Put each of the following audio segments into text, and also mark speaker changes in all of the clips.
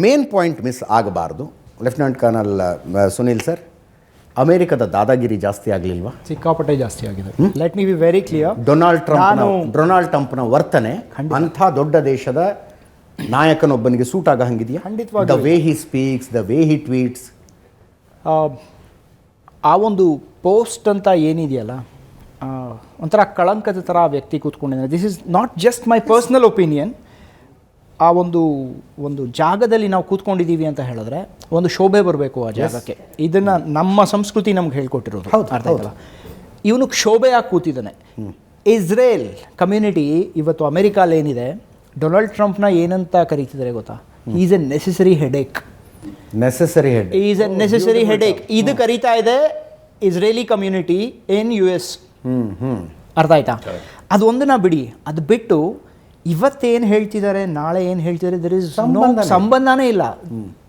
Speaker 1: Main point miss ಆಗಬಾರ್ದು. Lieutenant colonel Sunil sir, ಅಮೆರಿಕದ ದಾದಾಗಿರಿ ಜಾಸ್ತಿ ಆಗಲಿಲ್ವಾ?
Speaker 2: ಸಿಕ್ಕಾಪಟ್ಟೆ ಜಾಸ್ತಿ ಆಗಿದೆ. Let me be very clear.
Speaker 1: Donald ಟ್ರಂಪ್ನ ವರ್ತನೆ ಅಂಥ ದೊಡ್ಡ ದೇಶದ ನಾಯಕನೊಬ್ಬನಿಗೆ ಸೂಟ್ ಆಗ ಹಂಗಿದೆಯಾ?
Speaker 2: ಖಂಡಿತವಾಗಿ.
Speaker 1: The way he speaks, the way he tweets.
Speaker 2: ಆ ಒಂದು ಪೋಸ್ಟ್ ಅಂತ ಏನಿದೆಯಲ್ಲ, ಒಂಥರ ಕಳಂಕದ ಥರ ಆ ವ್ಯಕ್ತಿ ಕೂತ್ಕೊಂಡಿದ್ದಾನೆ. This is not just my personal opinion. ಆ ಒಂದು ಜಾಗದಲ್ಲಿ ನಾವು ಕೂತ್ಕೊಂಡಿದ್ದೀವಿ ಅಂತ ಹೇಳಿದ್ರೆ ಒಂದು ಶೋಭೆ ಬರಬೇಕು ಆ ಜಾಗಕ್ಕೆ. ಇದನ್ನು ನಮ್ಮ ಸಂಸ್ಕೃತಿ ನಮ್ಗೆ ಹೇಳ್ಕೊಟ್ಟಿರೋದು. ಅರ್ಥ ಆಯ್ತಲ್ಲ? ಇವನು ಶೋಭೆಯಾಗಿ ಕೂತಿದ್ದಾನೆ. ಇಸ್ರೇಲ್ ಕಮ್ಯುನಿಟಿ ಇವತ್ತು ಅಮೆರಿಕಾಲ್ ಏನಿದೆ, ಡೊನಾಲ್ಡ್ ಟ್ರಂಪ್ನ ಏನಂತ ಕರೀತಿದ್ದಾರೆ ಗೊತ್ತಾ? Is A necessary headache. Is A necessary headache. ಇದು ಕರೀತಾ ಇದೆ ಇಸ್ರೇಲಿ ಕಮ್ಯುನಿಟಿ ಇನ್ US. ಅರ್ಥ ಆಯ್ತಾ? ಅದು ಒಂದನ್ನ ಬಿಡಿ, ಅದು ಬಿಟ್ಟು ಇವತ್ತೇನು ಹೇಳ್ತಿದ್ದಾರೆ, ನಾಳೆ ಏನು ಹೇಳ್ತಿದ್ದಾರೆ, ದರ್ ಇಸ್ ಸಂಬಂಧನೇ ಇಲ್ಲ.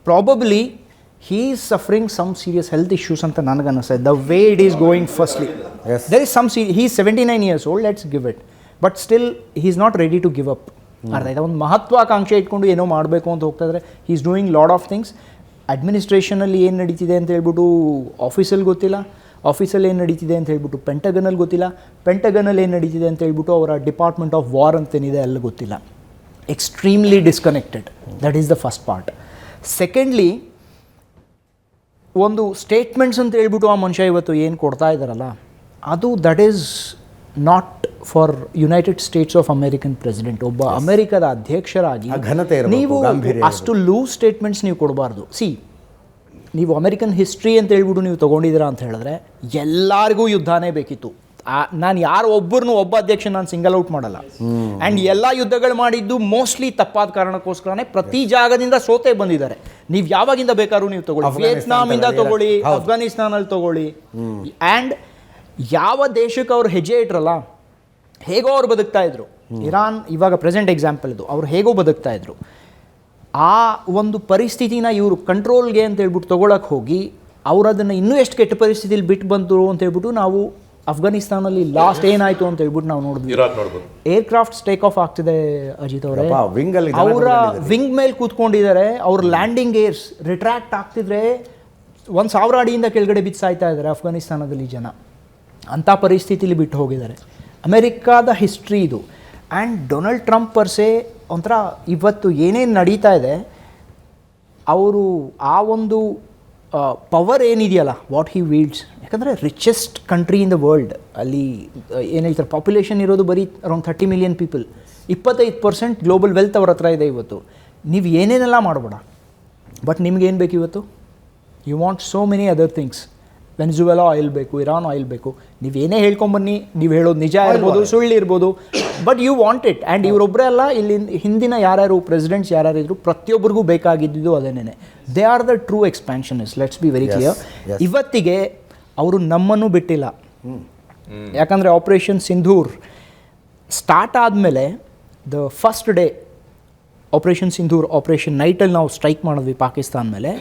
Speaker 2: Probably he is suffering some serious health issues ಅಂತ ನನಗನ್ನಿಸ್ತದೆ. The way it is going firstly, there is some he is 79 years old, let's give it. But still he is not ready to give up. ಅರ್ಥ ಆಯ್ತಾ? ಒಂದು ಮಹತ್ವಾಕಾಂಕ್ಷೆ ಇಟ್ಕೊಂಡು ಏನೋ ಮಾಡಬೇಕು ಅಂತ ಹೋಗ್ತಾ ಇದ್ದಾರೆ. He is doing lot of things. ಅಡ್ಮಿನಿಸ್ಟ್ರೇಷನಲ್ಲಿ ಏನು ನಡೀತಿದೆ ಅಂತ ಹೇಳ್ಬಿಟ್ಟು ಆಫೀಸಲ್ಲಿ ಗೊತ್ತಿಲ್ಲ, ಆಫೀಸಲ್ಲಿ ಏನು ನಡೀತಿದೆ ಅಂತ ಹೇಳ್ಬಿಟ್ಟು ಪೆಂಟಗನಲ್ಲಿ ಗೊತ್ತಿಲ್ಲ, ಪೆಂಟಗನಲ್ಲಿ ಏನು ನಡೀತಿದೆ ಅಂತ ಹೇಳ್ಬಿಟ್ಟು ಅವರ ಡಿಪಾರ್ಟ್ಮೆಂಟ್ ಆಫ್ ವಾರ್ ಅಂತೇನಿದೆ ಅಲ್ಲಿ ಗೊತ್ತಿಲ್ಲ. Extremely disconnected. That is the first part. Secondly, ಒಂದು ಸ್ಟೇಟ್ಮೆಂಟ್ಸ್ ಅಂತ ಹೇಳ್ಬಿಟ್ಟು ಆ ಮನುಷ್ಯ ಇವತ್ತು ಏನು ಕೊಡ್ತಾ ಇದ್ದಾರಲ್ಲ, ಅದು that is not for United States of American president. ಒಬ್ಬ ಅಮೆರಿಕದ ಅಧ್ಯಕ್ಷರಾಗಿ ನೀವು ಅಷ್ಟು ಲೂಸ್ ಸ್ಟೇಟ್ಮೆಂಟ್ಸ್ ನೀವು ಕೊಡಬಾರ್ದು. ನೀವು ಅಮೆರಿಕನ್ ಹಿಸ್ಟ್ರಿ ಅಂತ ಹೇಳ್ಬಿಟ್ಟು ನೀವು ತೊಗೊಂಡಿದ್ದೀರಾ ಅಂತ ಹೇಳಿದ್ರೆ ಎಲ್ಲರಿಗೂ ಯುದ್ಧನೇ ಬೇಕಿತ್ತು. ನಾನು ಯಾರು ಒಬ್ಬ ಅಧ್ಯಕ್ಷ ನಾನು ಸಿಂಗಲ್ ಔಟ್ ಮಾಡಲ್ಲ. ಆ್ಯಂಡ್ ಎಲ್ಲ ಯುದ್ಧಗಳು ಮಾಡಿದ್ದು ಮೋಸ್ಟ್ಲಿ ತಪ್ಪಾದ ಕಾರಣಕ್ಕೋಸ್ಕರನೇ ಪ್ರತಿ ಜಾಗದಿಂದ ಸೋತೆ ಬಂದಿದ್ದಾರೆ. ನೀವು ಯಾವಾಗಿಂದ ಬೇಕಾದ್ರೂ ನೀವು ತಗೊಳ್ಳಿ, ವಿಯೆಟ್ನಾಮಿಂದ ತಗೊಳ್ಳಿ, ಅಫ್ಘಾನಿಸ್ತಾನಲ್ಲಿ ತಗೊಳ್ಳಿ. ಆ್ಯಂಡ್ ಯಾವ ದೇಶಕ್ಕೆ ಅವ್ರು ಹೆಜ್ಜೆ ಇಟ್ರಲ್ಲ, ಹೇಗೋ ಅವ್ರು ಬದುಕ್ತಾ ಇದ್ರು. ಇರಾನ್ ಇವಾಗ ಪ್ರೆಸೆಂಟ್ ಎಕ್ಸಾಂಪಲ್ ಇದು. ಅವ್ರು ಹೇಗೋ ಬದುಕ್ತಾ ಇದ್ರು. ಆ ಒಂದು ಪರಿಸ್ಥಿತಿನ ಇವರು ಕಂಟ್ರೋಲ್ಗೆ ಅಂತ ಹೇಳ್ಬಿಟ್ಟು ತೊಗೊಳಕ್ಕೆ ಹೋಗಿ ಅವ್ರು ಅದನ್ನು ಇನ್ನೂ ಎಷ್ಟು ಕೆಟ್ಟ ಪರಿಸ್ಥಿತಿಲಿ ಬಿಟ್ಟು ಬಂದರು ಅಂತ ಹೇಳ್ಬಿಟ್ಟು ನಾವು ಅಫ್ಘಾನಿಸ್ತಾನಲ್ಲಿ ಲಾಸ್ಟ್ ಏನಾಯಿತು ಅಂತ ಹೇಳ್ಬಿಟ್ಟು ನಾವು ನೋಡಿದ್ವಿ. ಏರ್ಕ್ರಾಫ್ಟ್ಸ್ ಟೇಕ್ ಆಫ್ ಆಗ್ತಿದೆ ಅಜಿತ್ ಅವರೇ, ಅವರ ವಿಂಗ್ ಮೇಲೆ ಕೂತ್ಕೊಂಡಿದ್ದಾರೆ. ಅವ್ರ ಲ್ಯಾಂಡಿಂಗ್ ಗೇರ್ಸ್ ರಿಟ್ರಾಕ್ಟ್ ಆಗ್ತಿದ್ರೆ 1,000 ಅಡಿಯಿಂದ ಕೆಳಗಡೆ ಬಿದ್ದು ಸಾಯ್ತಾ ಇದ್ದಾರೆ ಅಫ್ಘಾನಿಸ್ತಾನದಲ್ಲಿ ಜನ. ಅಂಥ ಪರಿಸ್ಥಿತಿಲಿ ಬಿಟ್ಟು ಹೋಗಿದ್ದಾರೆ. ಅಮೆರಿಕಾದ ಹಿಸ್ಟ್ರಿ ಇದು. ಆ್ಯಂಡ್ ಡೊನಾಲ್ಡ್ ಟ್ರಂಪ್ ಪರ್ಸೆ ಒಂಥರ ಇವತ್ತು ಏನೇನು ನಡೀತಾ ಇದೆ, ಅವರು ಆ ಒಂದು ಪವರ್ ಏನಿದೆಯಲ್ಲ, ವಾಟ್ ಹಿ ವೀಲ್ಡ್ಸ್. ಯಾಕಂದರೆ richest country in the world. ಅಲ್ಲಿ ಏನು ಹೇಳ್ತಾರೆ, ಪಾಪ್ಯುಲೇಷನ್ ಇರೋದು ಬರೀ around 30 million people. 25% global wealth ಅವ್ರ ಹತ್ರ ಇದೆ ಇವತ್ತು. ನೀವು ಏನೇನೆಲ್ಲ ಮಾಡಬೇಡ, ಬಟ್ ನಿಮ್ಗೇನು ಬೇಕು ಇವತ್ತು? You want so many other things. Venezuela oil ಬೇಕು, ಇರಾನ್ ಆಯಿಲ್ ಬೇಕು. ನೀವೇನೇ ಹೇಳ್ಕೊಂಬನ್ನಿ, ನೀವು ಹೇಳೋದು ನಿಜ ಇರ್ಬೋದು, ಸುಳ್ಳು ಇರ್ಬೋದು, but you want it. And ಇವರೊಬ್ಬರೇ ಅಲ್ಲ, ಇಲ್ಲಿ ಹಿಂದಿನ ಯಾರ್ಯಾರು ಪ್ರೆಸಿಡೆಂಟ್ಸ್ ಯಾರ್ಯಾರು ಇದ್ರು ಪ್ರತಿಯೊಬ್ಬರಿಗೂ ಬೇಕಾಗಿದ್ದು ಅದೇನೇ. They are the true expansionist. Let's be very clear. ಇವತ್ತಿಗೆ ಅವರು ನಮ್ಮನ್ನು ಬಿಟ್ಟಿಲ್ಲ. ಯಾಕಂದರೆ ಆಪರೇಷನ್ ಸಿಂಧೂರ್ ಸ್ಟಾರ್ಟ್ ಆದಮೇಲೆ the first day operation Sindoor, operation ನೈಟಲ್ಲಿ ನಾವು ಸ್ಟ್ರೈಕ್ ಮಾಡಿದ್ವಿ ಪಾಕಿಸ್ತಾನ ಮೇಲೆ.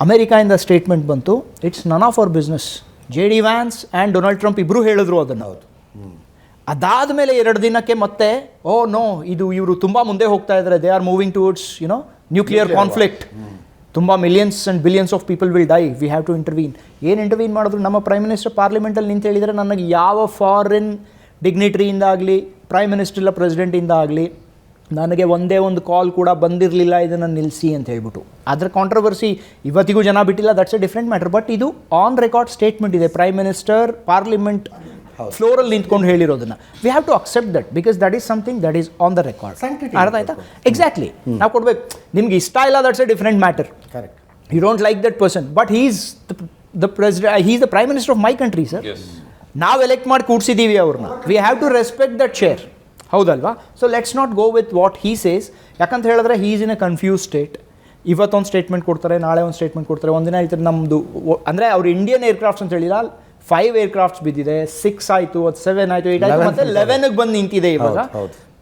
Speaker 2: ಅಮೆರಿಕಾಯಿಂದ ಸ್ಟೇಟ್ಮೆಂಟ್ ಬಂತು, it's none of our business. JD Vance and Donald Trump ಇಬ್ಬರೂ ಹೇಳಿದ್ರು ಅದನ್ನು. ಅದಾದ ಮೇಲೆ 2 ದಿನಕ್ಕೆ ಮತ್ತೆ ನೋ, ಇವರು ತುಂಬ ಮುಂದೆ ಹೋಗ್ತಾ ಇದ್ದಾರೆ, they are moving towards nuclear conflict. ತುಂಬ millions and billions of people will die, we have to intervene. ಏನು ಇಂಟರ್ವೀನ್ ಮಾಡಿದ್ರು? ನಮ್ಮ ಪ್ರೈಮ್ ಮಿನಿಸ್ಟರ್ ಪಾರ್ಲಿಮೆಂಟಲ್ಲಿ ನಿಂತು ಹೇಳಿದರೆ, ನನಗೆ ಯಾವ ಫಾರಿನ್ ಡಿಗ್ನಿಟ್ರಿಯಿಂದ ಆಗಲಿ, ಪ್ರೈಮ್ ಮಿನಿಸ್ಟರ್ ಇಲ್ಲ ಪ್ರೆಸಿಡೆಂಟಿಂದ ಆಗಲಿ ನನಗೆ ಒಂದೇ ಒಂದು ಕಾಲ್ ಕೂಡ ಬಂದಿರಲಿಲ್ಲ ಇದನ್ನು ನಿಲ್ಲಿಸಿ ಅಂತ ಹೇಳ್ಬಿಟ್ಟು. ಅದರ ಕಾಂಟ್ರವರ್ಸಿ ಇವತ್ತಿಗೂ ಜನ ಬಿಟ್ಟಿಲ್ಲ, that's a different matter. But ಇದು ಆನ್ ರೆಕಾರ್ಡ್ ಸ್ಟೇಟ್ಮೆಂಟ್ ಇದೆ. ಪ್ರೈಮ್ ಮಿನಿಸ್ಟರ್ ಪಾರ್ಲಿಮೆಂಟ್ ಫ್ಲೋರಲ್ಲಿ ನಿಂತ್ಕೊಂಡು ಹೇಳಿರೋದನ್ನ we have to accept that, because that is something that is on the record. ಅರ್ಥ ಆಯ್ತಾ? ಎಕ್ಸಾಕ್ಟ್ಲಿ. ನಾವು ಕೊಡ್ಬೇಕು. ನಿಮ್ಗೆ ಇಷ್ಟ ಇಲ್ಲ, that's a different matter. Correct. You don't like that person, but he is the president, he is the prime minister of my country sir. ನಾವು elect ಮಾಡಿ ಕೂಡಿಸಿದ್ದೀವಿ ಅವ್ರನ್ನ. We have to respect that chair. ಹೌದಲ್ವಾ? So let's not go with what he says. ಯಾಕಂತ ಹೇಳಿದ್ರೆ he is in a confuse state. ಇವತ್ತೊಂದು statement ಕೊಡ್ತಾರೆ, ನಾಳೆ ಒಂದು ಸ್ಟೇಟ್ಮೆಂಟ್ ಕೊಡ್ತಾರೆ. ಒಂದಿನ ಹೇಳ್ತಾರೆ ನಮ್ಮದು ಅಂದರೆ ಅವ್ರು ಇಂಡಿಯನ್ ಏರ್ಕ್ರಾಫ್ಟ್ಸ್ ಅಂತ ಹೇಳಿಲ್ಲ, 5 ಏರ್ಕ್ರಾಫ್ಟ್ಸ್ ಬಿದ್ದಿದೆ, 6 ಆಯಿತು, ಅದು 7 ಆಯಿತು, 8 ಆಯಿತು, ಮತ್ತು 11ಗೆ ಬಂದು ನಿಂತಿದೆ ಇವಾಗ.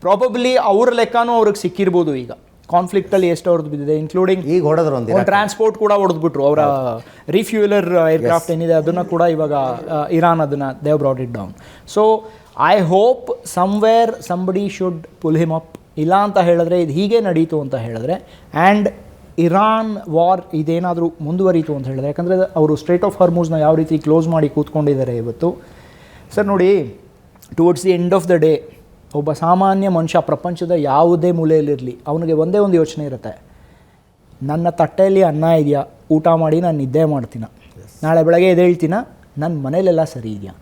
Speaker 2: ಪ್ರಾಬಬ್ಲಿ ಅವ್ರ ಲೆಕ್ಕನೂ ಅವ್ರಿಗೆ ಸಿಕ್ಕಿರ್ಬೋದು. ಈಗ ಕಾನ್ಫ್ಲಿಕ್ಟಲ್ಲಿ ಎಷ್ಟು ಅವ್ರದ್ದು ಬಿದ್ದಿದೆ, ಇನ್ಕ್ಲೂಡಿಂಗ್ ಈಗ ಹೊಡೆದ್ರು ಒಂದು ಟ್ರಾನ್ಸ್ಪೋರ್ಟ್ ಕೂಡ ಹೊಡೆದ್ಬಿಟ್ರು. ಅವರ ರಿಫ್ಯೂಲರ್ ಏರ್ಕ್ರಾಫ್ಟ್ ಏನಿದೆ ಅದನ್ನು ಕೂಡ ಇವಾಗ ಇರಾನ್ ಅದನ್ನು they have brought it down. So I hope somewhere somebody should pull him up. ಇಲ್ಲ ಅಂತ ಹೇಳಿದ್ರೆ ಇದು ಹೀಗೆ ನಡೀತು ಅಂತ ಹೇಳಿದ್ರೆ, ಆ್ಯಂಡ್ ಇರಾನ್ ವಾರ್ ಇದೇನಾದರೂ ಮುಂದುವರಿತು ಅಂತ ಹೇಳಿದ್ರೆ, ಯಾಕಂದರೆ ಅವರು ಸ್ಟ್ರೇಟ್ ಆಫ್ ಹಾರ್ಮೂಸ್ನ ಯಾವ ರೀತಿ ಕ್ಲೋಸ್ ಮಾಡಿ ಕೂತ್ಕೊಂಡಿದ್ದಾರೆ ಇವತ್ತು. ಸರ್ ನೋಡಿ, towards the end of the day ಒಬ್ಬ ಸಾಮಾನ್ಯ ಮನುಷ್ಯ ಪ್ರಪಂಚದ ಯಾವುದೇ ಮೂಲೆಯಲ್ಲಿರಲಿ, ಅವನಿಗೆ ಒಂದೇ ಒಂದು ಯೋಚನೆ ಇರುತ್ತೆ, ನನ್ನ ತಟ್ಟೆಯಲ್ಲಿ ಅನ್ನ ಇದೆಯಾ, ಊಟ ಮಾಡಿ ನಾನು ನಿದ್ದೆ ಮಾಡ್ತೀನ, ನಾಳೆ ಬೆಳಗ್ಗೆ ಎದ್ದೇಳ್ತೀನ, ನನ್ನ ಮನೇಲೆಲ್ಲ ಸರಿ ಇದೆಯಾ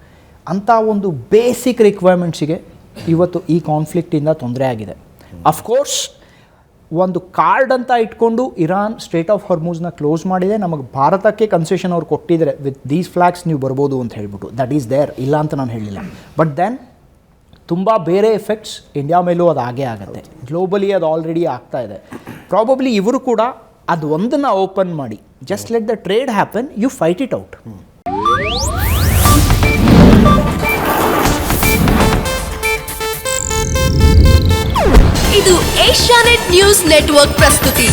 Speaker 2: ಅಂಥ ಒಂದು ಬೇಸಿಕ್ ರಿಕ್ವೈರ್ಮೆಂಟ್ಸಿಗೆ ಇವತ್ತು ಈ ಕಾನ್ಫ್ಲಿಕ್ಟಿಂದ ತೊಂದರೆ ಆಗಿದೆ. ಅಫ್ಕೋರ್ಸ್ ಒಂದು ಕಾರ್ಡ್ ಅಂತ ಇಟ್ಕೊಂಡು ಇರಾನ್ ಸ್ಟ್ರೇಟ್ ಆಫ್ ಹಾರ್ಮೂಸ್ನ ಕ್ಲೋಸ್ ಮಾಡಿದೆ. ನಮಗೆ ಭಾರತಕ್ಕೆ ಕನ್ಸೆಷನ್ ಅವ್ರು ಕೊಟ್ಟಿದ್ದಾರೆ, ವಿತ್ ದೀಸ್ ಫ್ಲಾಗ್ಸ್ ನೀವು ಬರ್ಬೋದು ಅಂತ ಹೇಳ್ಬಿಟ್ಟು, ದಟ್ ಈಸ್ ದೇರ್, ಇಲ್ಲ ಅಂತ ನಾನು ಹೇಳಿಲ್ಲ. ಬಟ್ ದೆನ್ ತುಂಬ ಬೇರೆ ಎಫೆಕ್ಟ್ಸ್ ಇಂಡಿಯಾ ಮೇಲೂ ಅದು ಆಗೇ ಆಗುತ್ತೆ. ಗ್ಲೋಬಲಿ ಅದು ಆಲ್ರೆಡಿ ಆಗ್ತಾ ಇದೆ. ಪ್ರಾಬಬ್ಲಿ ಇವರು ಕೂಡ ಅದು ಒಂದನ್ನು ಓಪನ್ ಮಾಡಿ, just let the trade happen, you fight it out.
Speaker 3: ಇದು ಏಷ್ಯಾನೆಟ್ ನ್ಯೂಸ್ ನೆಟ್ವರ್ಕ್ ಪ್ರಸ್ತುತಿ.